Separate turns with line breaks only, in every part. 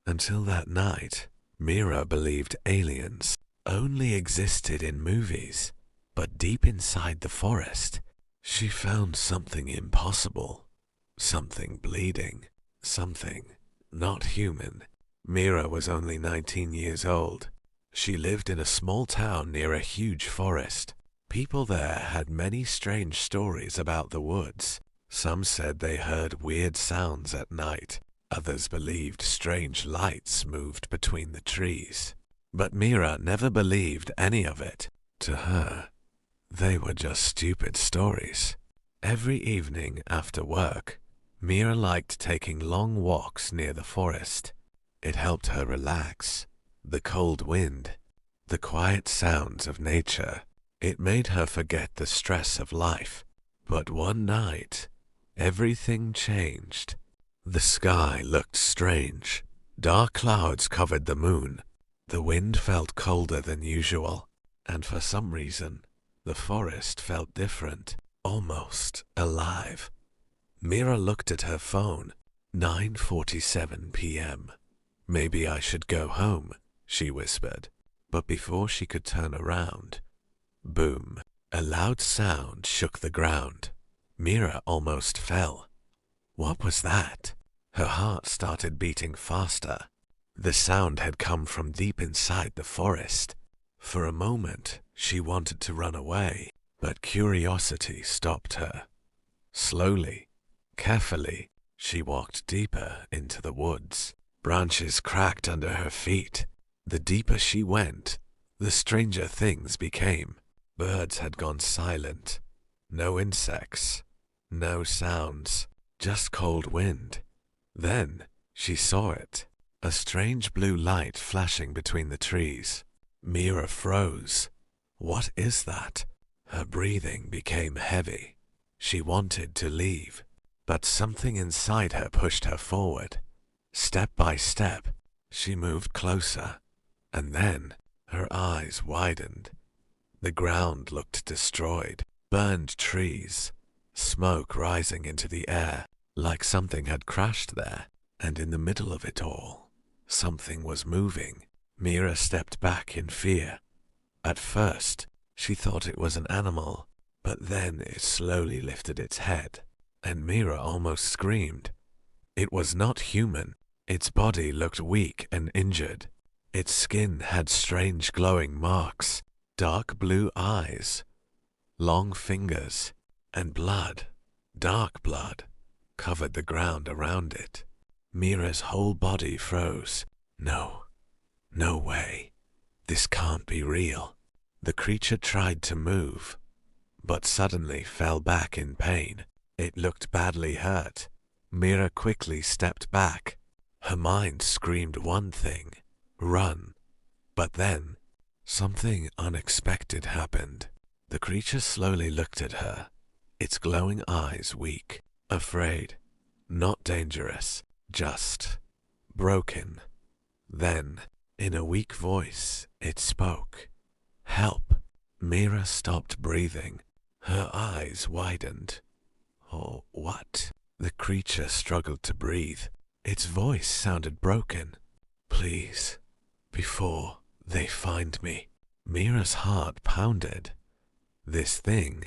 Until that night, Mira believed aliens only existed in movies, but deep inside the forest, she found something impossible, something bleeding, something not human. Mira was only 19 years old. She lived in a small town near a huge forest. People there had many strange stories about the woods. Some said they heard weird sounds at night. Others believed strange lights moved between the trees. But Mira never believed any of it. To her, they were just stupid stories. Every evening after work, Mira liked taking long walks near the forest. It helped her relax. The cold wind, the quiet sounds of nature. It made her forget the stress of life. But one night, everything changed. The sky looked strange. Dark clouds covered the moon. The wind felt colder than usual, and for some reason, the forest felt different, almost alive. Mira looked at her phone. 9:47 p.m. Maybe I should go home, she whispered. But before she could turn around, boom, a loud sound shook the ground. Mira almost fell. What was that? Her heart started beating faster. The sound had come from deep inside the forest. For a moment, she wanted to run away, but curiosity stopped her. Slowly, carefully, she walked deeper into the woods. Branches cracked under her feet. The deeper she went, the stranger things became. Birds had gone silent. No insects. No sounds. Just cold wind. Then she saw it. A strange blue light flashing between the trees. Mira froze. What is that? Her breathing became heavy. She wanted to leave, but something inside her pushed her forward. Step by step, she moved closer, and then her eyes widened. The ground looked destroyed. Burned trees, smoke rising into the air, like something had crashed there, and in the middle of it all, something was moving. Mira stepped back in fear. At first, she thought it was an animal, but then it slowly lifted its head, and Mira almost screamed. It was not human. Its body looked weak and injured. Its skin had strange glowing marks, dark blue eyes, long fingers, and blood, dark blood, covered the ground around it. Mira's whole body froze. No, no way. This can't be real. The creature tried to move, but suddenly fell back in pain. It looked badly hurt. Mira quickly stepped back. Her mind screamed one thing, run. But then, something unexpected happened. The creature slowly looked at her, its glowing eyes weak, afraid, not dangerous, just broken. Then, in a weak voice, it spoke. Help! Mira stopped breathing. Her eyes widened. Oh, what? The creature struggled to breathe. Its voice sounded broken. Please, before they find me. Mira's heart pounded. This thing,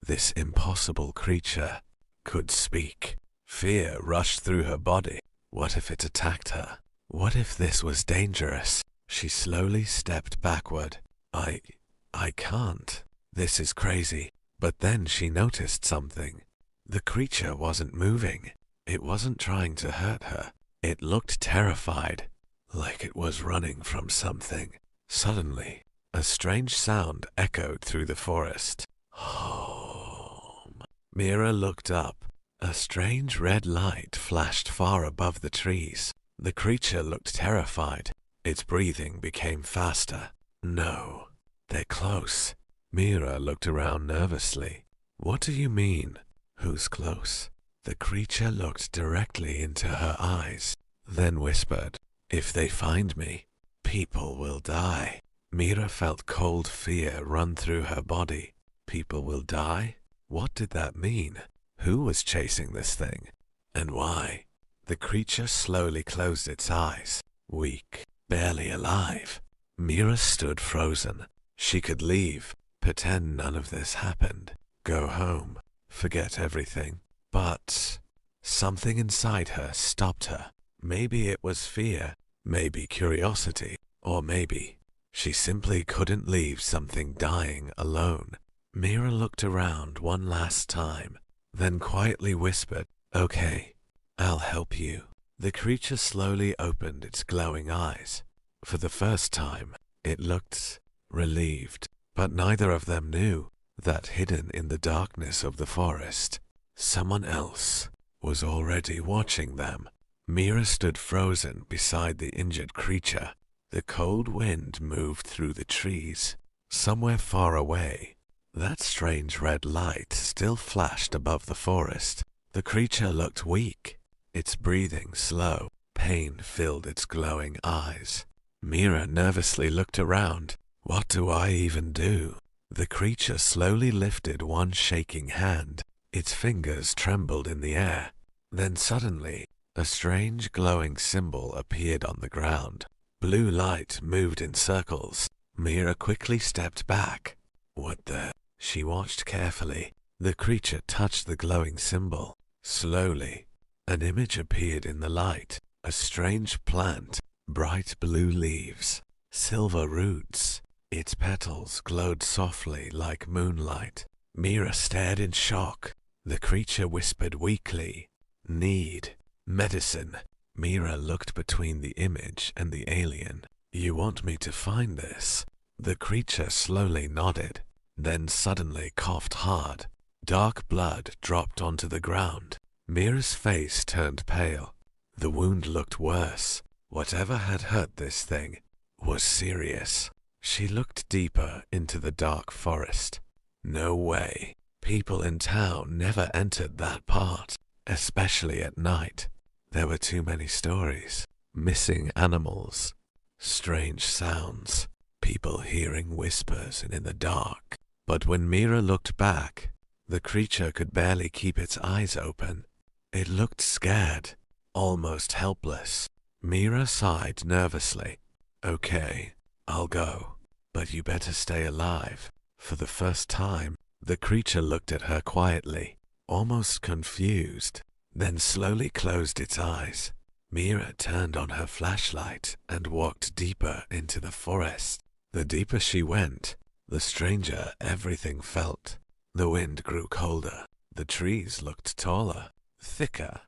this impossible creature, could speak. Fear rushed through her body. What if it attacked her? What if this was dangerous? She slowly stepped backward. I can't. This is crazy. But then she noticed something. The creature wasn't moving. It wasn't trying to hurt her. It looked terrified, like it was running from something. Suddenly, a strange sound echoed through the forest. Home. Mira looked up. A strange red light flashed far above the trees. The creature looked terrified. Its breathing became faster. No, they're close. Mira looked around nervously. What do you mean? Who's close? The creature looked directly into her eyes, then whispered, If they find me, people will die. Mira felt cold fear run through her body. People will die? What did that mean? Who was chasing this thing? And why? The creature slowly closed its eyes. weak, barely alive. Mira stood frozen. She could leave, pretend none of this happened, go home, forget everything. But something inside her stopped her. Maybe it was fear, maybe curiosity, or maybe she simply couldn't leave something dying alone. Mira looked around one last time, then quietly whispered, "Okay, I'll help you." The creature slowly opened its glowing eyes. For the first time, it looked relieved, but neither of them knew that hidden in the darkness of the forest, someone else was already watching them. Mira stood frozen beside the injured creature. The cold wind moved through the trees. Somewhere far away, that strange red light still flashed above the forest. The creature looked weak, its breathing slow. Pain filled its glowing eyes. Mira nervously looked around. What do I even do? The creature slowly lifted one shaking hand. Its fingers trembled in the air. Then suddenly, a strange glowing symbol appeared on the ground. Blue light moved in circles. Mira quickly stepped back. What the? She watched carefully. The creature touched the glowing symbol. Slowly, an image appeared in the light. A strange plant, bright blue leaves, silver roots. Its petals glowed softly like moonlight. Mira stared in shock. The creature whispered weakly, "Need medicine." Mira looked between the image and the alien. "You want me to find this?" The creature slowly nodded, then suddenly coughed hard. Dark blood dropped onto the ground. Mira's face turned pale. The wound looked worse. Whatever had hurt this thing was serious. She looked deeper into the dark forest. No way. People in town never entered that part, especially at night. There were too many stories. Missing animals, strange sounds, people hearing whispers and in the dark. But when Mira looked back, the creature could barely keep its eyes open. It looked scared, almost helpless. Mira sighed nervously. "Okay, I'll go, but you better stay alive." For the first time, the creature looked at her quietly, almost confused, then slowly closed its eyes. Mira turned on her flashlight and walked deeper into the forest. The deeper she went, the stranger everything felt. The wind grew colder. The trees looked taller, thicker,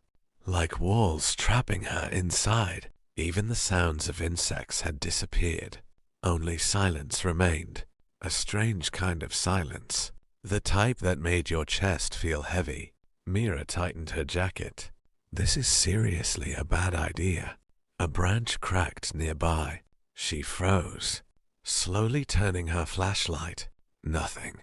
like walls trapping her inside. Even the sounds of insects had disappeared. Only silence remained. A strange kind of silence. The type that made your chest feel heavy. Mira tightened her jacket. This is seriously a bad idea. A branch cracked nearby. She froze, slowly turning her flashlight. Nothing.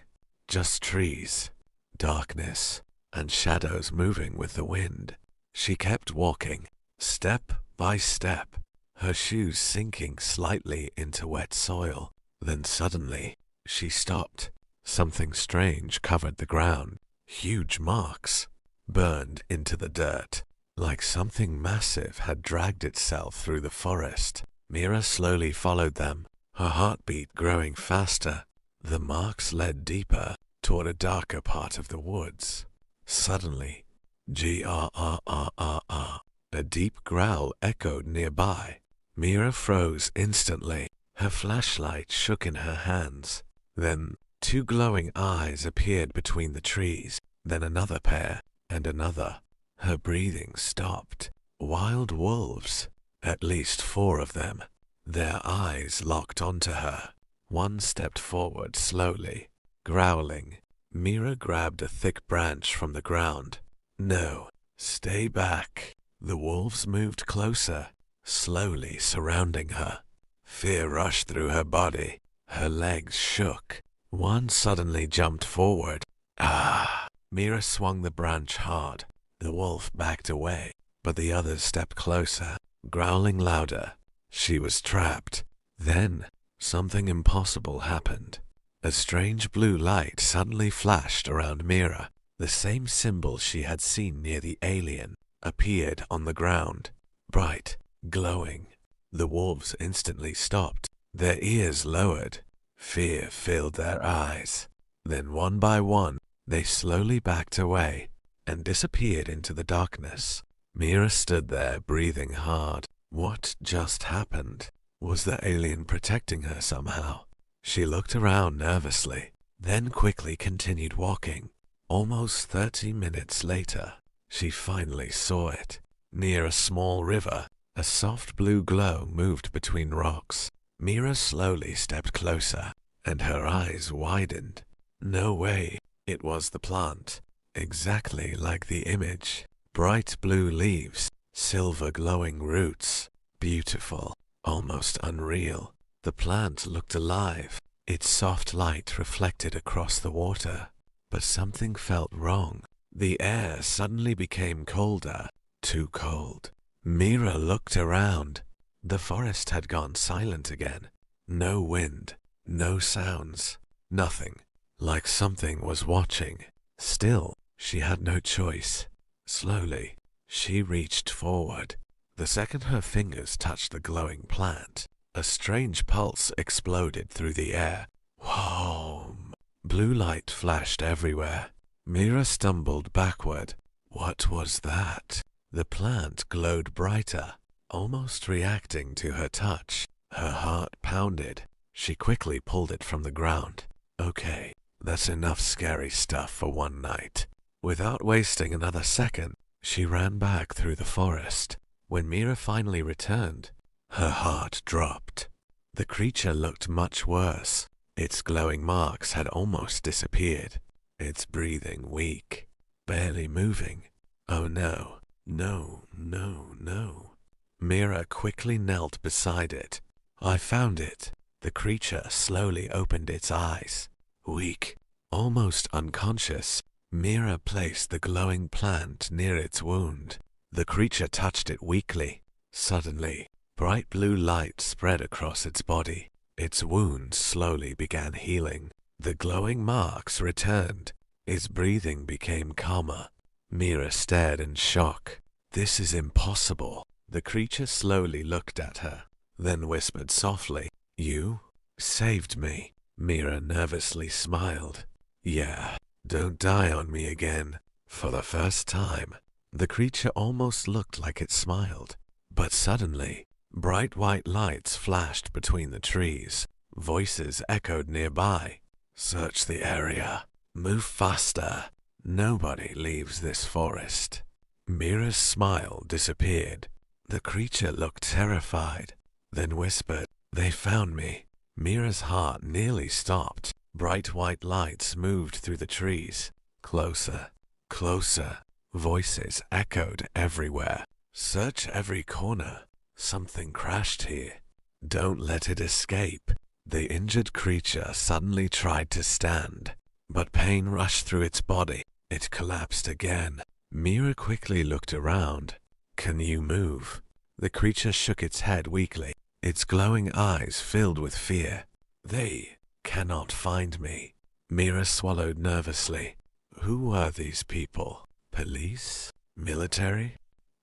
Just trees, darkness, and shadows moving with the wind. She kept walking, step by step, her shoes sinking slightly into wet soil. Then suddenly, she stopped. Something strange covered the ground. Huge marks, burned into the dirt, like something massive had dragged itself through the forest. Mira slowly followed them, her heartbeat growing faster. The marks led deeper, toward a darker part of the woods. Suddenly, grrrrr, a deep growl echoed nearby. Mira froze instantly. Her flashlight shook in her hands. Then, two glowing eyes appeared between the trees, then another pair, and another. Her breathing stopped. Wild wolves, at least 4 of them. Their eyes locked onto her. One stepped forward slowly, growling. Mira grabbed a thick branch from the ground. "No, stay back." The wolves moved closer, slowly surrounding her. Fear rushed through her body. Her legs shook. One suddenly jumped forward. Ah! Mira swung the branch hard. The wolf backed away, but the others stepped closer, growling louder. She was trapped. Then, something impossible happened. A strange blue light suddenly flashed around Mira. The same symbol she had seen near the alien appeared on the ground, bright, glowing. The wolves instantly stopped, their ears lowered. Fear filled their eyes. Then one by one, they slowly backed away and disappeared into the darkness. Mira stood there, breathing hard. What just happened? Was the alien protecting her somehow? She looked around nervously, then quickly continued walking. Almost 30 minutes later, she finally saw it. Near a small river, a soft blue glow moved between rocks. Mira slowly stepped closer, and her eyes widened. No way, it was the plant, exactly like the image. Bright blue leaves, silver glowing roots. Beautiful, almost unreal. The plant looked alive, its soft light reflected across the water. But something felt wrong. The air suddenly became colder, too cold. Mira looked around. The forest had gone silent again. No wind, no sounds, nothing. Like something was watching. Still, she had no choice. Slowly, she reached forward. The second her fingers touched the glowing plant, a strange pulse exploded through the air. Whoa! Blue light flashed everywhere. Mira stumbled backward. What was that? The plant glowed brighter, almost reacting to her touch. Her heart pounded. She quickly pulled it from the ground. Okay, that's enough scary stuff for one night. Without wasting another second, she ran back through the forest. When Mira finally returned, her heart dropped. The creature looked much worse. Its glowing marks had almost disappeared. Its breathing weak, barely moving. Oh no, no, no, no. Mira quickly knelt beside it. I found it. The creature slowly opened its eyes. Weak, almost unconscious, Mira placed the glowing plant near its wound. The creature touched it weakly. Suddenly, bright blue light spread across its body. Its wound slowly began healing. The glowing marks returned. Its breathing became calmer. Mira stared in shock. This is impossible. The creature slowly looked at her, then whispered softly, "You saved me." Mira nervously smiled. "Yeah, don't die on me again." For the first time, the creature almost looked like it smiled. But suddenly, bright white lights flashed between the trees. Voices echoed nearby. "Search the area. Move faster. Nobody leaves this forest." Mira's smile disappeared. The creature looked terrified, then whispered, "They found me." Mira's heart nearly stopped. Bright white lights moved through the trees. Closer, closer. Voices echoed everywhere. "Search every corner. Something crashed here. Don't let it escape." The injured creature suddenly tried to stand, but pain rushed through its body. It collapsed again. Mira quickly looked around. "Can you move?" The creature shook its head weakly. Its glowing eyes filled with fear. "They cannot find me." Mira swallowed nervously. Who were these people? Police? Military?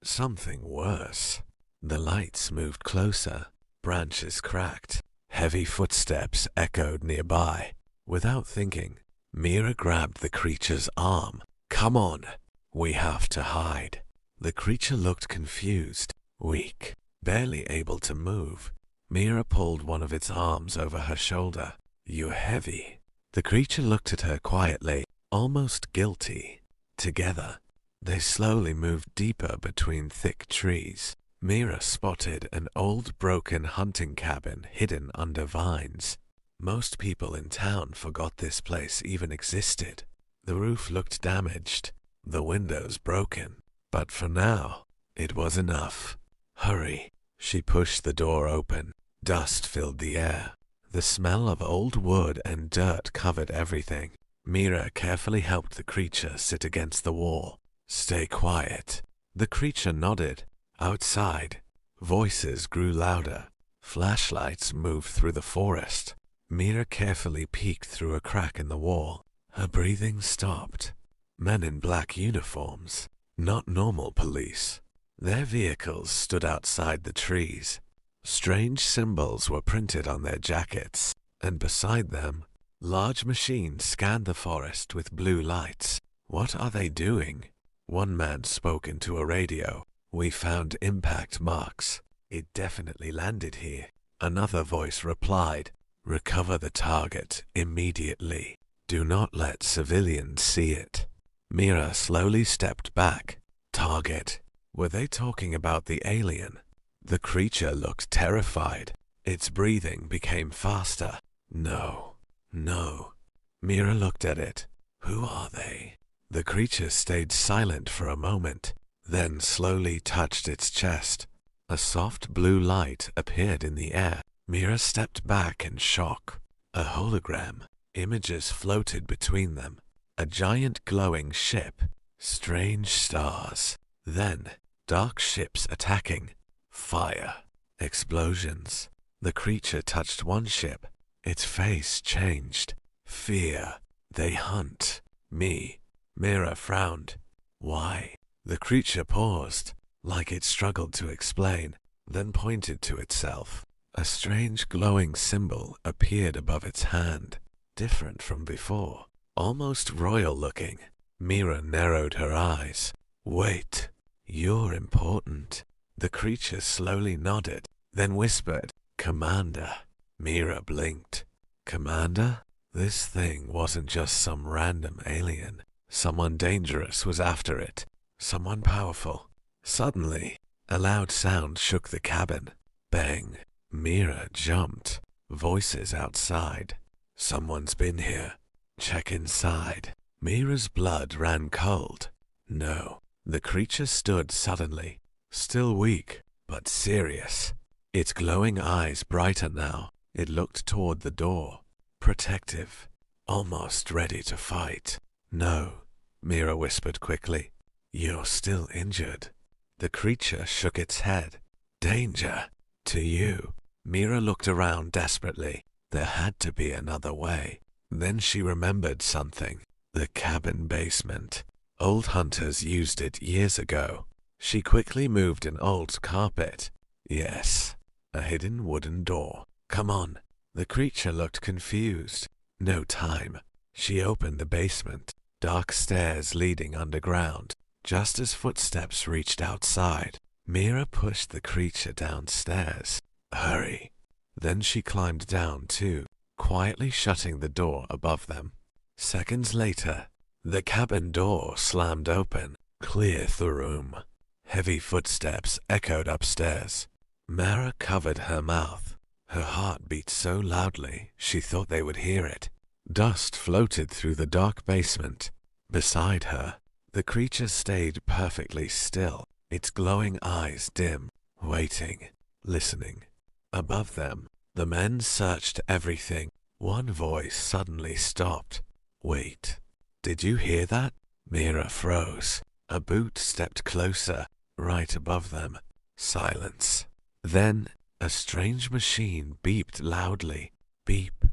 Something worse. The lights moved closer. Branches cracked. Heavy footsteps echoed nearby. Without thinking, Mira grabbed the creature's arm. "Come on, we have to hide." The creature looked confused, weak, barely able to move. Mira pulled one of its arms over her shoulder. "You're heavy." The creature looked at her quietly, almost guilty. Together, they slowly moved deeper between thick trees. Mira spotted an old broken hunting cabin hidden under vines. Most people in town forgot this place even existed. The roof looked damaged, the windows broken. But for now, it was enough. "Hurry." She pushed the door open. Dust filled the air. The smell of old wood and dirt covered everything. Mira carefully helped the creature sit against the wall. "Stay quiet." The creature nodded. Outside, voices grew louder. Flashlights moved through the forest. Mira carefully peeked through a crack in the wall. Her breathing stopped. Men in black uniforms, not normal police. Their vehicles stood outside the trees. Strange symbols were printed on their jackets, and beside them, large machines scanned the forest with blue lights. "What are they doing?" One man spoke into a radio. "We found impact marks. It definitely landed here." Another voice replied, "Recover the target immediately. Do not let civilians see it." Mira slowly stepped back. Target. Were they talking about the alien? The creature looked terrified. Its breathing became faster. No. No. Mira looked at it. Who are they? The creature stayed silent for a moment, then slowly touched its chest. A soft blue light appeared in the air. Mira stepped back in shock. A hologram. Images floated between them. A giant glowing ship. Strange stars. Then, dark ships attacking. Fire. Explosions. The creature touched one ship. Its face changed. Fear. They hunt. Me. Mira frowned. Why? The creature paused, like it struggled to explain, then pointed to itself. A strange glowing symbol appeared above its hand, different from before, almost royal-looking. Mira narrowed her eyes. "Wait, you're important." The creature slowly nodded, then whispered, "Commander." Mira blinked. Commander? This thing wasn't just some random alien. Someone dangerous was after it. Someone powerful. Suddenly, a loud sound shook the cabin. Bang. Mira jumped. Voices outside. "Someone's been here. Check inside." Mira's blood ran cold. No. The creature stood suddenly, still weak, but serious. Its glowing eyes brighter now. It looked toward the door, protective, almost ready to fight. "No," Mira whispered quickly. "You're still injured." The creature shook its head. "Danger? To you?" Mira looked around desperately. There had to be another way. Then she remembered something. The cabin basement. Old hunters used it years ago. She quickly moved an old carpet. Yes, a hidden wooden door. "Come on." The creature looked confused. No time. She opened the basement. Dark stairs leading underground. Just as footsteps reached outside, Mira pushed the creature downstairs. "Hurry." Then she climbed down too, quietly shutting the door above them. Seconds later, the cabin door slammed open. Clear the room. Heavy footsteps echoed upstairs. Mara covered her mouth. Her heart beat so loudly she thought they would hear it. Dust floated through the dark basement. Beside her, the creature stayed perfectly still, its glowing eyes dim, waiting, listening. Above them, the men searched everything. One voice suddenly stopped. "Wait, did you hear that?" Mira froze. A boot stepped closer, right above them. Silence. Then, a strange machine beeped loudly. Beep,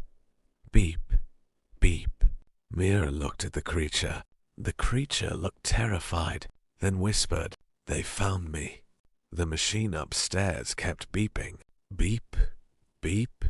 beep, beep. Mira looked at the creature. The creature looked terrified, then whispered, "They found me." The machine upstairs kept beeping. Beep, beep,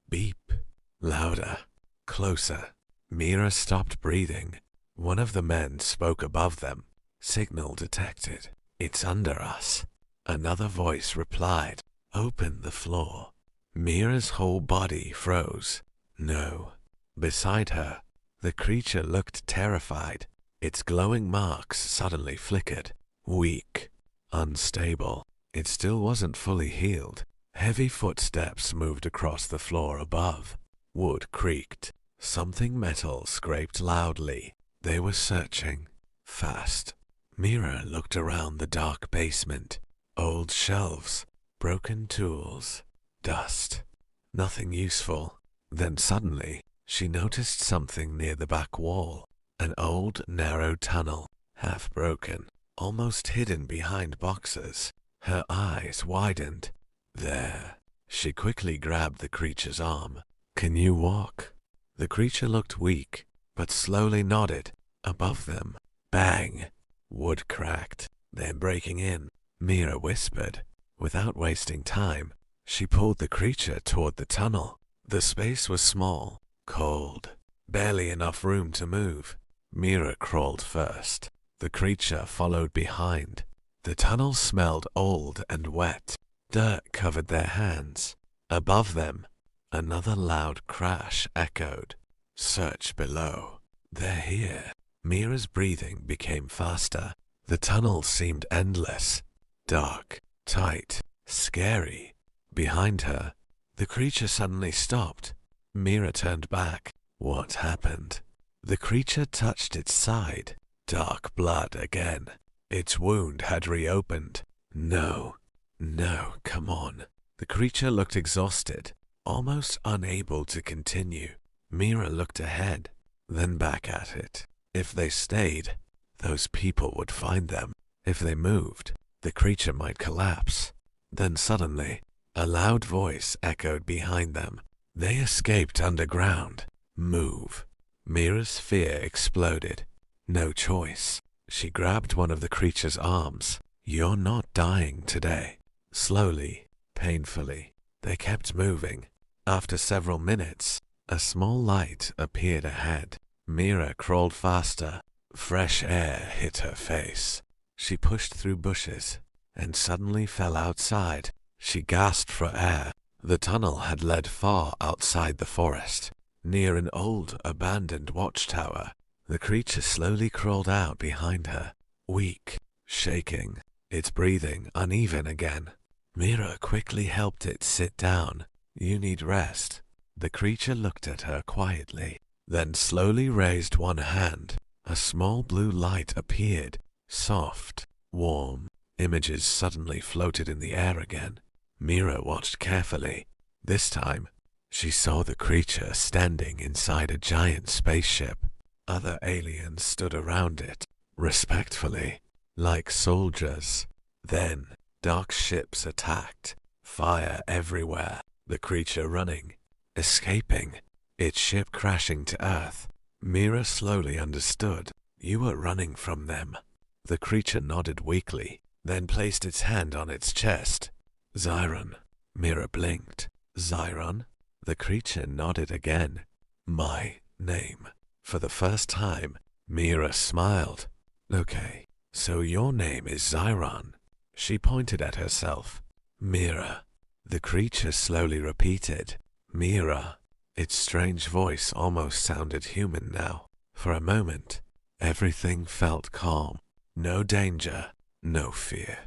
beep. Louder, closer. Mira stopped breathing. One of the men spoke above them. "Signal detected. It's under us." Another voice replied, "Open the floor." Mira's whole body froze. No. Beside her, the creature looked terrified. Its glowing marks suddenly flickered. Weak. Unstable. It still wasn't fully healed. Heavy footsteps moved across the floor above. Wood creaked. Something metal scraped loudly. They were searching. Fast. Mira looked around the dark basement. Old shelves. Broken tools. Dust. Nothing useful. Then suddenly, she noticed something near the back wall. An old, narrow tunnel. Half broken. Almost hidden behind boxes. Her eyes widened. There. She quickly grabbed the creature's arm. "Can you walk?" The creature looked weak, but slowly nodded. Above them. Bang! Wood cracked. "They're breaking in," Mira whispered. Without wasting time, She pulled the creature toward the tunnel. The space was small, cold, barely enough room to move. Mira crawled first. The creature followed behind. The tunnel smelled old and wet. Dirt covered their hands. Above them, another loud crash echoed. Search below. They're here. Mira's breathing became faster. The tunnel seemed endless. Dark, tight, scary. Behind her, the creature suddenly stopped. Mira turned back. What happened? The creature touched its side. Dark blood again. Its wound had reopened. No, come on. The creature looked exhausted, almost unable to continue. Mira looked ahead, then back at it. If they stayed, those people would find them. If they moved, the creature might collapse. Then suddenly, a loud voice echoed behind them. They escaped underground. Move. Mira's fear exploded. No choice. She grabbed one of the creature's arms. You're not dying today. Slowly, painfully, they kept moving. After several minutes, a small light appeared ahead. Mira crawled faster. Fresh air hit her face. She pushed through bushes and suddenly fell outside. She gasped for air. The tunnel had led far outside the forest, near an old, abandoned watchtower. The creature slowly crawled out behind her, weak, shaking, its breathing uneven again. Mira quickly helped it sit down. You need rest. The creature looked at her quietly, then slowly raised one hand. A small blue light appeared, soft, warm. Images suddenly floated in the air again. Mira watched carefully. This time, she saw the creature standing inside a giant spaceship. Other aliens stood around it, respectfully, like soldiers. Then, dark ships attacked, fire everywhere, the creature running, escaping, its ship crashing to Earth. Mira slowly understood. You were running from them. The creature nodded weakly, then placed its hand on its chest. Zyron. Mira blinked. Zyron? The creature nodded again. My name. For the first time, Mira smiled. Okay, so your name is Zyron. She pointed at herself. Mira. The creature slowly repeated. Mira. Its strange voice almost sounded human now. For a moment, everything felt calm. No danger, no fear,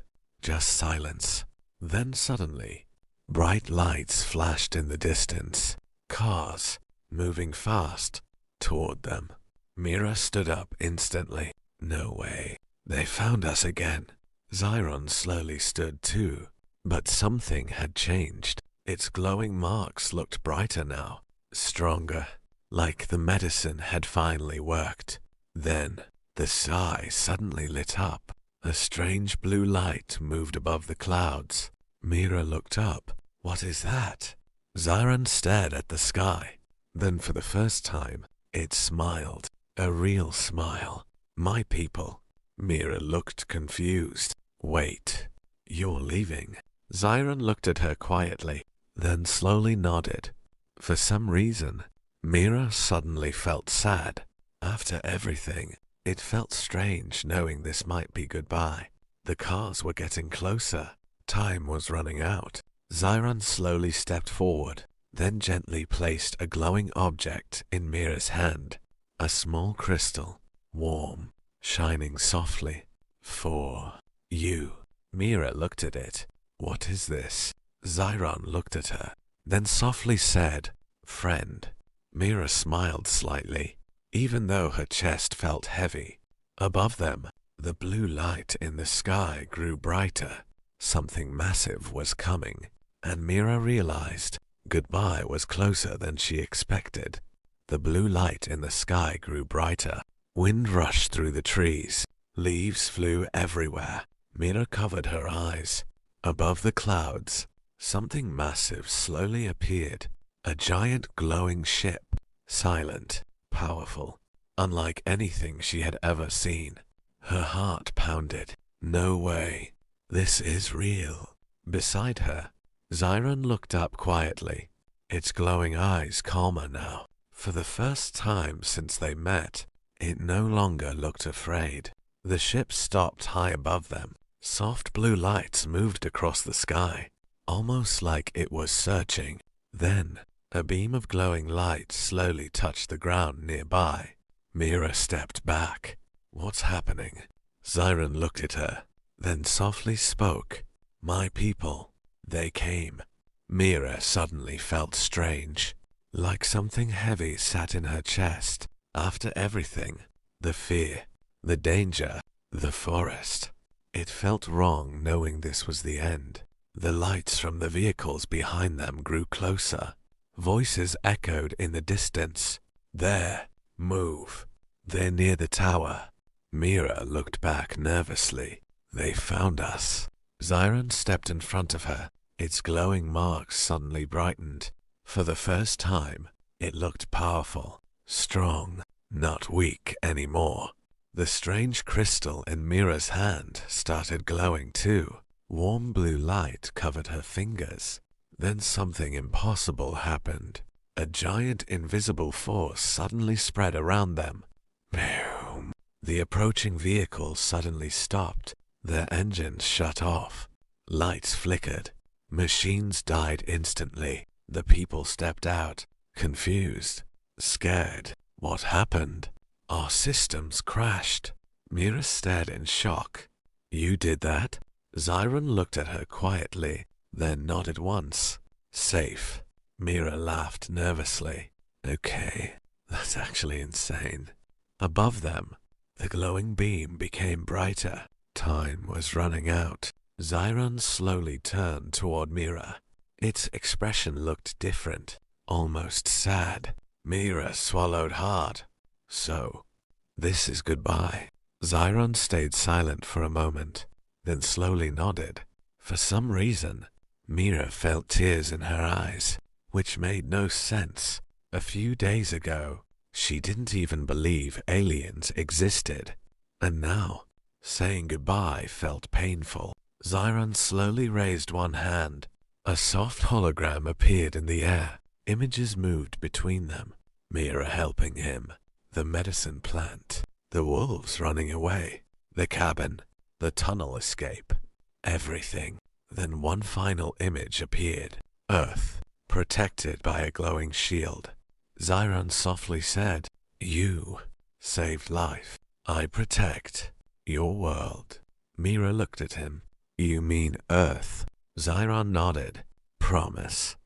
just silence. Then suddenly, bright lights flashed in the distance. Cars, moving fast, toward them. Mira stood up instantly. No way. They found us again. Zyron slowly stood too. But something had changed. Its glowing marks looked brighter now, stronger, like the medicine had finally worked. Then, the sky suddenly lit up. A strange blue light moved above the clouds. Mira looked up. What is that? Zyron stared at the sky. Then for the first time, it smiled. A real smile. My people. Mira looked confused. Wait. You're leaving. Zyron looked at her quietly, then slowly nodded. For some reason, Mira suddenly felt sad. After everything, it felt strange knowing this might be goodbye. The cars were getting closer. Time was running out. Zyron slowly stepped forward, then gently placed a glowing object in Mira's hand. A small crystal, warm, shining softly. For you. Mira looked at it. What is this? Zyron looked at her, then softly said, Friend. Mira smiled slightly, even though her chest felt heavy. Above them, the blue light in the sky grew brighter. Something massive was coming, and Mira realized goodbye was closer than she expected. The blue light in the sky grew brighter. Wind rushed through the trees. Leaves flew everywhere. Mira covered her eyes. Above the clouds, something massive slowly appeared. A giant glowing ship. Silent, powerful, unlike anything she had ever seen. Her heart pounded. No way. This is real. Beside her, Zyron looked up quietly, its glowing eyes calmer now. For the first time since they met, it no longer looked afraid. The ship stopped high above them. Soft blue lights moved across the sky, almost like it was searching. Then, a beam of glowing light slowly touched the ground nearby. Mira stepped back. What's happening? Zyron looked at her, then softly spoke. My people, they came. Mira suddenly felt strange, like something heavy sat in her chest. After everything, the fear, the danger, the forest, it felt wrong knowing this was the end. The lights from the vehicles behind them grew closer. Voices echoed in the distance. There, move. They're near the tower. Mira looked back nervously. They found us. Zyron stepped in front of her. Its glowing marks suddenly brightened. For the first time, it looked powerful, strong, not weak anymore. The strange crystal in Mira's hand started glowing too. Warm blue light covered her fingers. Then something impossible happened. A giant invisible force suddenly spread around them. Boom! The approaching vehicles suddenly stopped. Their engines shut off. Lights flickered. Machines died instantly. The people stepped out, confused, scared. What happened? Our systems crashed. Mira stared in shock. You did that? Zyron looked at her quietly, then nodded once. Safe. Mira laughed nervously. Okay, that's actually insane. Above them, the glowing beam became brighter. Time was running out. Zyron slowly turned toward Mira. Its expression looked different, almost sad. Mira swallowed hard. So, this is goodbye. Zyron stayed silent for a moment, then slowly nodded. For some reason, Mira felt tears in her eyes, which made no sense. A few days ago, she didn't even believe aliens existed. And now, saying goodbye felt painful. Zyron slowly raised one hand. A soft hologram appeared in the air. Images moved between them. Mira helping him. The medicine plant. The wolves running away. The cabin. The tunnel escape. Everything. Then one final image appeared. Earth, protected by a glowing shield. Zyron softly said, You saved life. I protect your world. Mira looked at him. You mean Earth? Zyron nodded. Promise.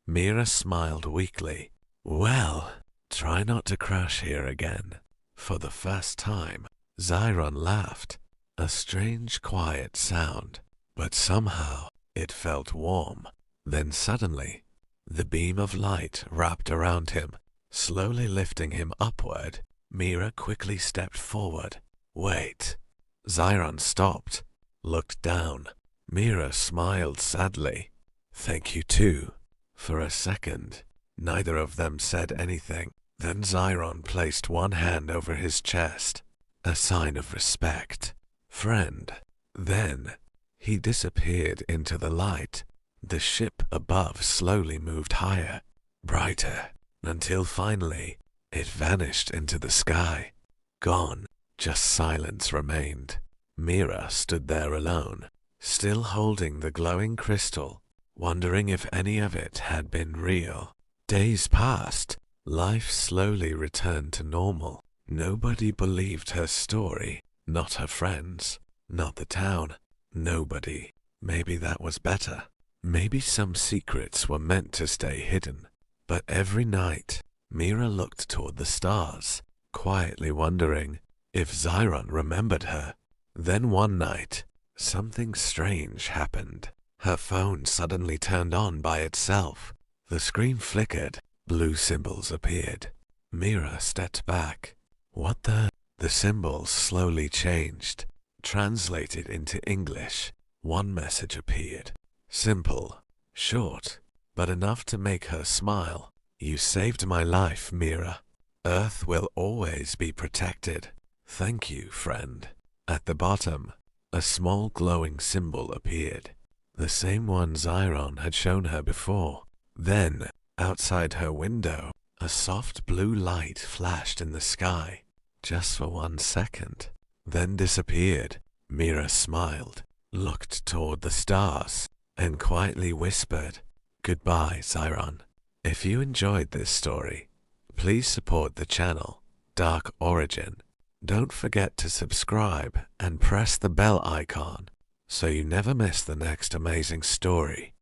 Mira smiled weakly. Well, try not to crash here again. For the first time, Zyron laughed. A strange quiet sound, but somehow it felt warm. Then suddenly, the beam of light wrapped around him, slowly lifting him upward. Mira quickly stepped forward. Wait. Zyron stopped, looked down. Mira smiled sadly. Thank you too. For a second, neither of them said anything. Then Zyron placed one hand over his chest, a sign of respect. Friend. Then, he disappeared into the light. The ship above slowly moved higher, brighter, until finally, it vanished into the sky. Gone. Just silence remained. Mira stood there alone, still holding the glowing crystal, wondering if any of it had been real. Days passed. Life slowly returned to normal. Nobody believed her story. Not her friends. Not the town. Nobody. Maybe that was better. Maybe some secrets were meant to stay hidden. But every night, Mira looked toward the stars, quietly wondering if Zyron remembered her. Then one night, something strange happened. Her phone suddenly turned on by itself. The screen flickered. Blue symbols appeared. Mira stepped back. What the? The symbols slowly changed. Translated into English, one message appeared. Simple, short, but enough to make her smile. You saved my life, Mira. Earth will always be protected. Thank you, friend. At the bottom, a small glowing symbol appeared. the same one Zyron had shown her before. Then, outside her window, a soft blue light flashed in the sky, just for 1 second, then disappeared. Mira smiled, looked toward the stars, and quietly whispered, "Goodbye, Zyron." If you enjoyed this story, please support the channel, Dark Origin. Don't forget to subscribe and press the bell icon so you never miss the next amazing story.